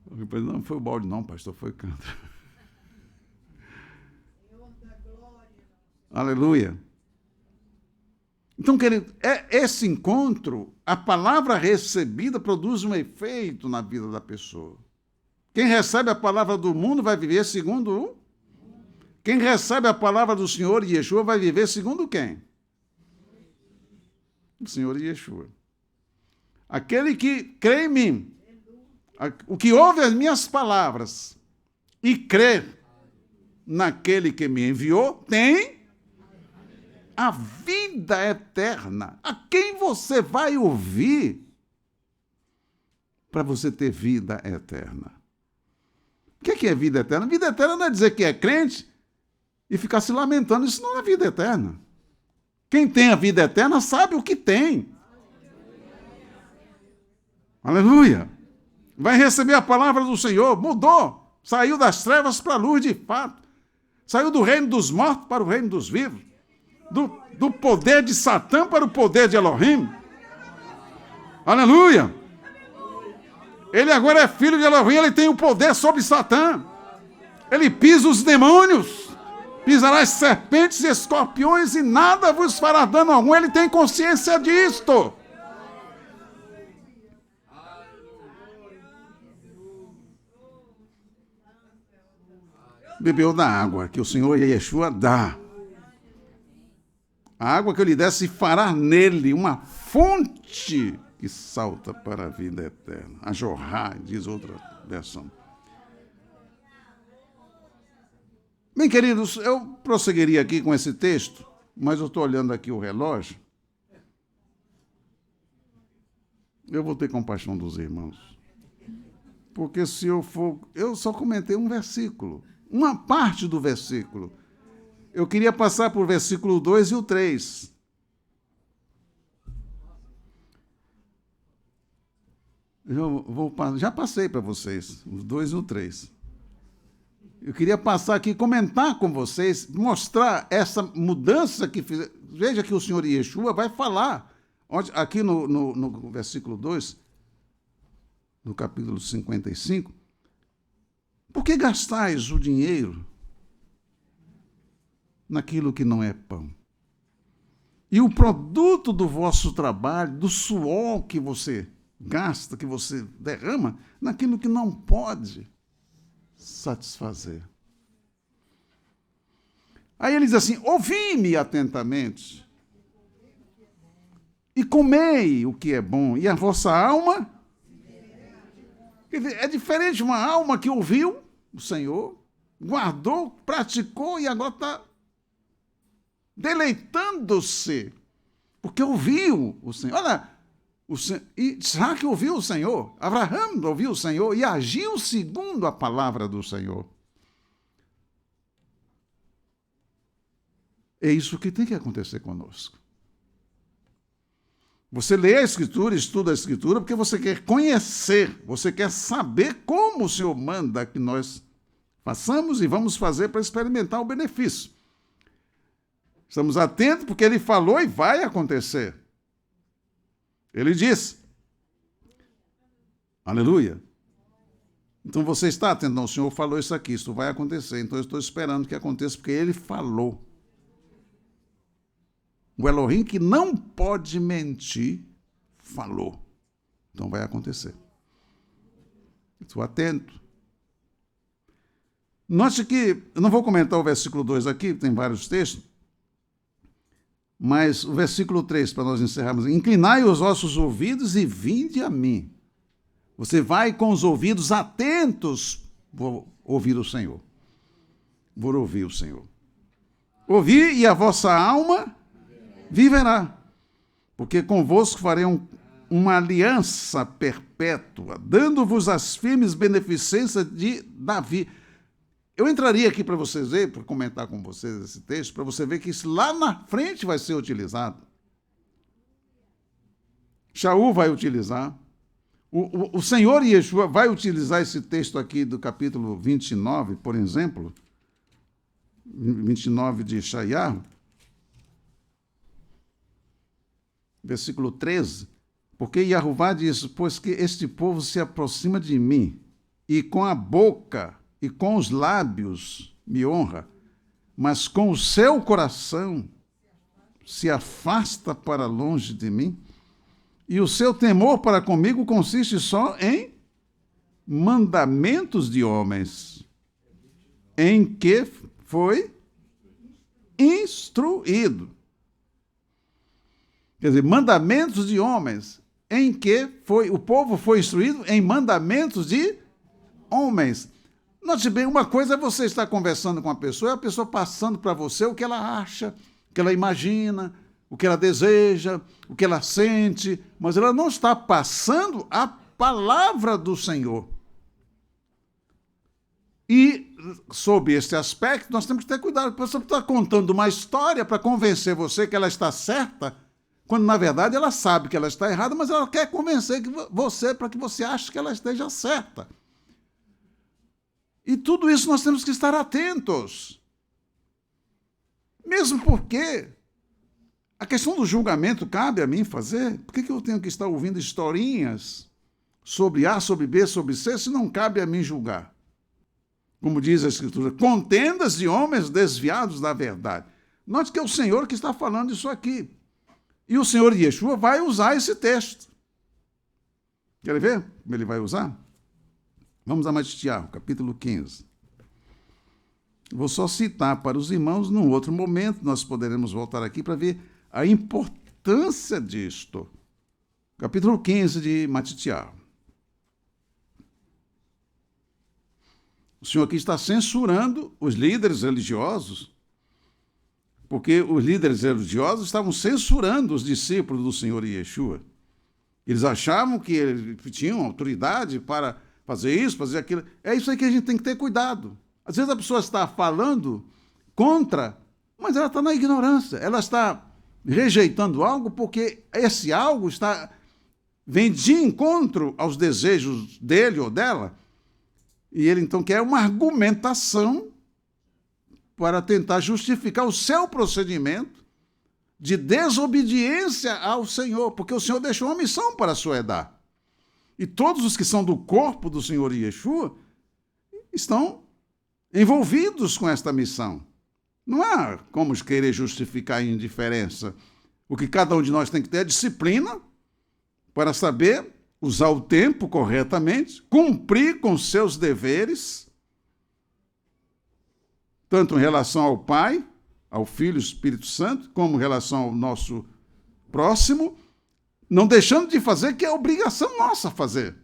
Não foi o balde não, pastor, foi o cântaro. Aleluia. Então, querido, esse encontro, a palavra recebida produz um efeito na vida da pessoa. Quem recebe a palavra do mundo vai viver segundo o... Quem recebe a palavra do Senhor Yeshua vai viver segundo quem? O Senhor Yeshua. Aquele que crê em mim, o que ouve as minhas palavras e crê naquele que me enviou, tem a vida eterna. A quem você vai ouvir para você ter vida eterna? O que é vida eterna? Vida eterna não é dizer que é crente e ficar se lamentando. Isso não é vida eterna. Quem tem a vida eterna sabe o que tem. Aleluia. Vai receber a palavra do Senhor. Mudou. Saiu das trevas para a luz de fato. Saiu do reino dos mortos para o reino dos vivos. Do poder de Satã para o poder de Elohim. Aleluia. Ele agora é filho de Elohim, ele tem o poder sobre Satã. Ele pisa os demônios. Pisará as serpentes e escorpiões e nada vos fará dano algum. Ele tem consciência disto. Bebeu da água que o Senhor Yeshua dá. A água que eu lhe der se fará nele uma fonte que salta para a vida eterna. A jorrar, diz outra versão. Bem, queridos, eu prosseguiria aqui com esse texto, mas eu estou olhando aqui o relógio. Eu vou ter compaixão dos irmãos. Porque se eu for... Eu só comentei um versículo, uma parte do versículo. Eu queria passar por versículo 2 e o 3. Já passei para vocês, os 2 e o 3. Eu queria passar aqui, comentar com vocês, mostrar essa mudança que fiz. Veja que o Senhor Yeshua vai falar, aqui no versículo 2, no capítulo 55, por que gastais o dinheiro naquilo que não é pão? E o produto do vosso trabalho, do suor que você gasta, que você derrama, naquilo que não pode satisfazer. Aí ele diz assim: ouvi-me atentamente e comei o que é bom, e a vossa alma... Quer dizer, é diferente uma alma que ouviu o Senhor, guardou, praticou e agora está deleitando-se, porque ouviu o Senhor. Olha, Isaac ouviu o Senhor, Abraão ouviu o Senhor e agiu segundo a palavra do Senhor. É isso que tem que acontecer conosco. Você lê a Escritura, estuda a Escritura, porque você quer conhecer, você quer saber como o Senhor manda que nós façamos e vamos fazer para experimentar o benefício. Estamos atentos porque ele falou e vai acontecer. Ele diz. Aleluia. Então você está atento. Não, o Senhor falou isso aqui, isso vai acontecer. Então eu estou esperando que aconteça porque ele falou. O Elohim, que não pode mentir, falou. Então vai acontecer. Estou atento. Note que, eu não vou comentar o versículo 2 aqui, tem vários textos, mas o versículo 3, para nós encerrarmos: inclinai os vossos ouvidos e vinde a mim. Você vai com os ouvidos atentos, vou ouvir o Senhor. Vou ouvir o Senhor. Ouvir e a vossa alma viverá, porque convosco farei uma aliança perpétua, dando-vos as firmes beneficências de Davi. Eu entraria aqui para vocês verem, para comentar com vocês esse texto, para você ver que isso lá na frente vai ser utilizado. Shaul vai utilizar. O Senhor Yeshua vai utilizar esse texto aqui do capítulo 29, por exemplo, 29 de Yeshayahu, versículo 13, porque Yahová diz: pois que este povo se aproxima de mim, e com a boca e com os lábios me honra, mas com o seu coração se afasta para longe de mim, e o seu temor para comigo consiste só em mandamentos de homens, em que foi instruído. Quer dizer, mandamentos de homens, em que o povo foi instruído em mandamentos de homens. Note bem, uma coisa é você estar conversando com a pessoa, é a pessoa passando para você o que ela acha, o que ela imagina, o que ela deseja, o que ela sente, mas ela não está passando a palavra do Senhor. E, sob este aspecto, nós temos que ter cuidado. A pessoa está contando uma história para convencer você que ela está certa, quando, na verdade, ela sabe que ela está errada, mas ela quer convencer você para que você ache que ela esteja certa. E tudo isso nós temos que estar atentos. Mesmo porque a questão do julgamento cabe a mim fazer. Por que eu tenho que estar ouvindo historinhas sobre A, sobre B, sobre C, se não cabe a mim julgar? Como diz a Escritura, contendas de homens desviados da verdade. Note que é o Senhor que está falando isso aqui. E o Senhor Yeshua vai usar esse texto. Quer ver como ele vai usar? Vamos a Matitiahu, capítulo 15. Vou só citar para os irmãos, num outro momento nós poderemos voltar aqui para ver a importância disto. Capítulo 15 de Matitiahu. O Senhor aqui está censurando os líderes religiosos, porque os líderes religiosos estavam censurando os discípulos do Senhor Yeshua. Eles achavam que eles tinham autoridade para fazer isso, fazer aquilo. É isso aí que a gente tem que ter cuidado. Às vezes a pessoa está falando contra, mas ela está na ignorância. Ela está rejeitando algo porque esse algo vem de encontro aos desejos dele ou dela. E ele então quer uma argumentação para tentar justificar o seu procedimento de desobediência ao Senhor, porque o Senhor deixou uma missão para Soedá. E todos os que são do corpo do Senhor Yeshua estão envolvidos com esta missão. Não há como querer justificar a indiferença. O que cada um de nós tem que ter é disciplina para saber usar o tempo corretamente, cumprir com seus deveres, tanto em relação ao Pai, ao Filho e ao Espírito Santo, como em relação ao nosso próximo, não deixando de fazer o que é obrigação nossa fazer.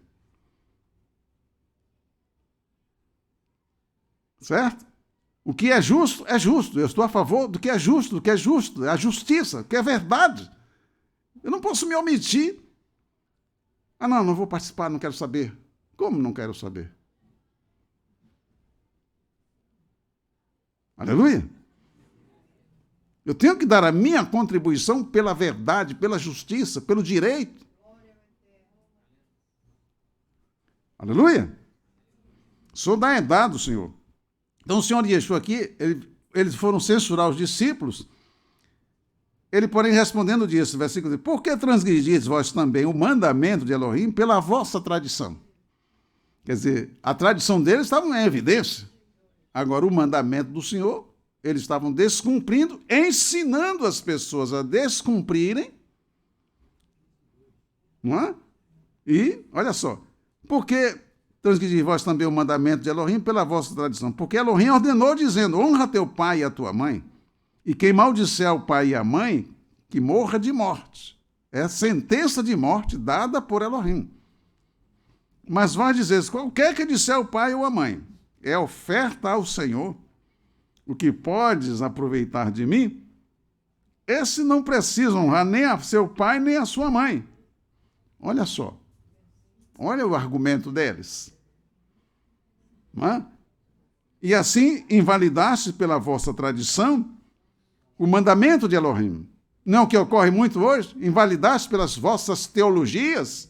Certo? O que é justo, é justo. Eu estou a favor do que é justo, a justiça, que é verdade. Eu não posso me omitir. Ah, não vou participar, não quero saber. Como não quero saber? Aleluia! Eu tenho que dar a minha contribuição pela verdade, pela justiça, pelo direito. Aleluia! Sou da edade do Senhor. Então o Senhor Yeshua aqui, eles foram censurar os discípulos. Ele, porém, respondendo disse, versículo 10, por que transgredis vós também o mandamento de Elohim pela vossa tradição? Quer dizer, a tradição deles estava em evidência. Agora, o mandamento do Senhor, eles estavam descumprindo, ensinando as pessoas a descumprirem. Não é? E, olha só, porque transgredir vós também o mandamento de Elohim pela vossa tradição. Porque Elohim ordenou, dizendo, honra teu pai e a tua mãe, e quem maldisser o pai e a mãe, que morra de morte. É a sentença de morte dada por Elohim. Mas vós dizeis, qualquer que disser o pai ou a mãe, é oferta ao Senhor, o que podes aproveitar de mim, esse não precisa honrar nem a seu pai nem a sua mãe. Olha só. Olha o argumento deles. Não é? E assim invalidaste pela vossa tradição o mandamento de Elohim. Não é o que ocorre muito hoje? Invalidaste pelas vossas teologias.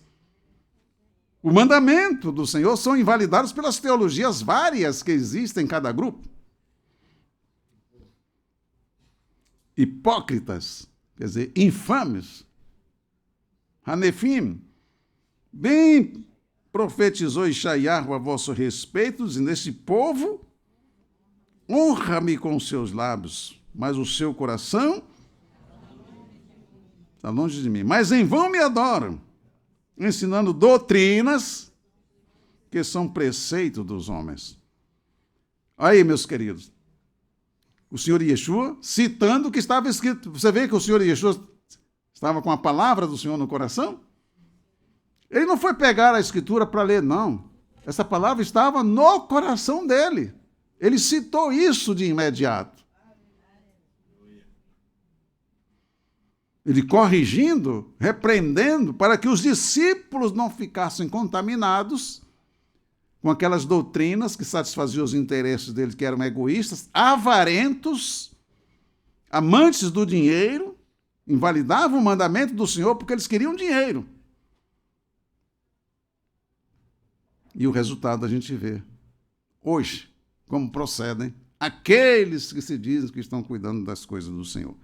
O mandamento do Senhor são invalidados pelas teologias várias que existem em cada grupo. Hipócritas, quer dizer, infames. Hanefim, bem profetizou Ishaiah a vosso respeito, dizendo, esse povo honra-me com os seus lábios, mas o seu coração está longe de mim. Mas em vão me adoram, ensinando doutrinas que são preceitos dos homens. Aí, meus queridos, o Senhor Yeshua citando o que estava escrito. Você vê que o Senhor Yeshua estava com a palavra do Senhor no coração? Ele não foi pegar a Escritura para ler, não. Essa palavra estava no coração dele. Ele citou isso de imediato. Ele corrigindo, repreendendo, para que os discípulos não ficassem contaminados com aquelas doutrinas que satisfaziam os interesses deles, que eram egoístas, avarentos, amantes do dinheiro, invalidavam o mandamento do Senhor porque eles queriam dinheiro. E o resultado a gente vê hoje, como procedem aqueles que se dizem que estão cuidando das coisas do Senhor.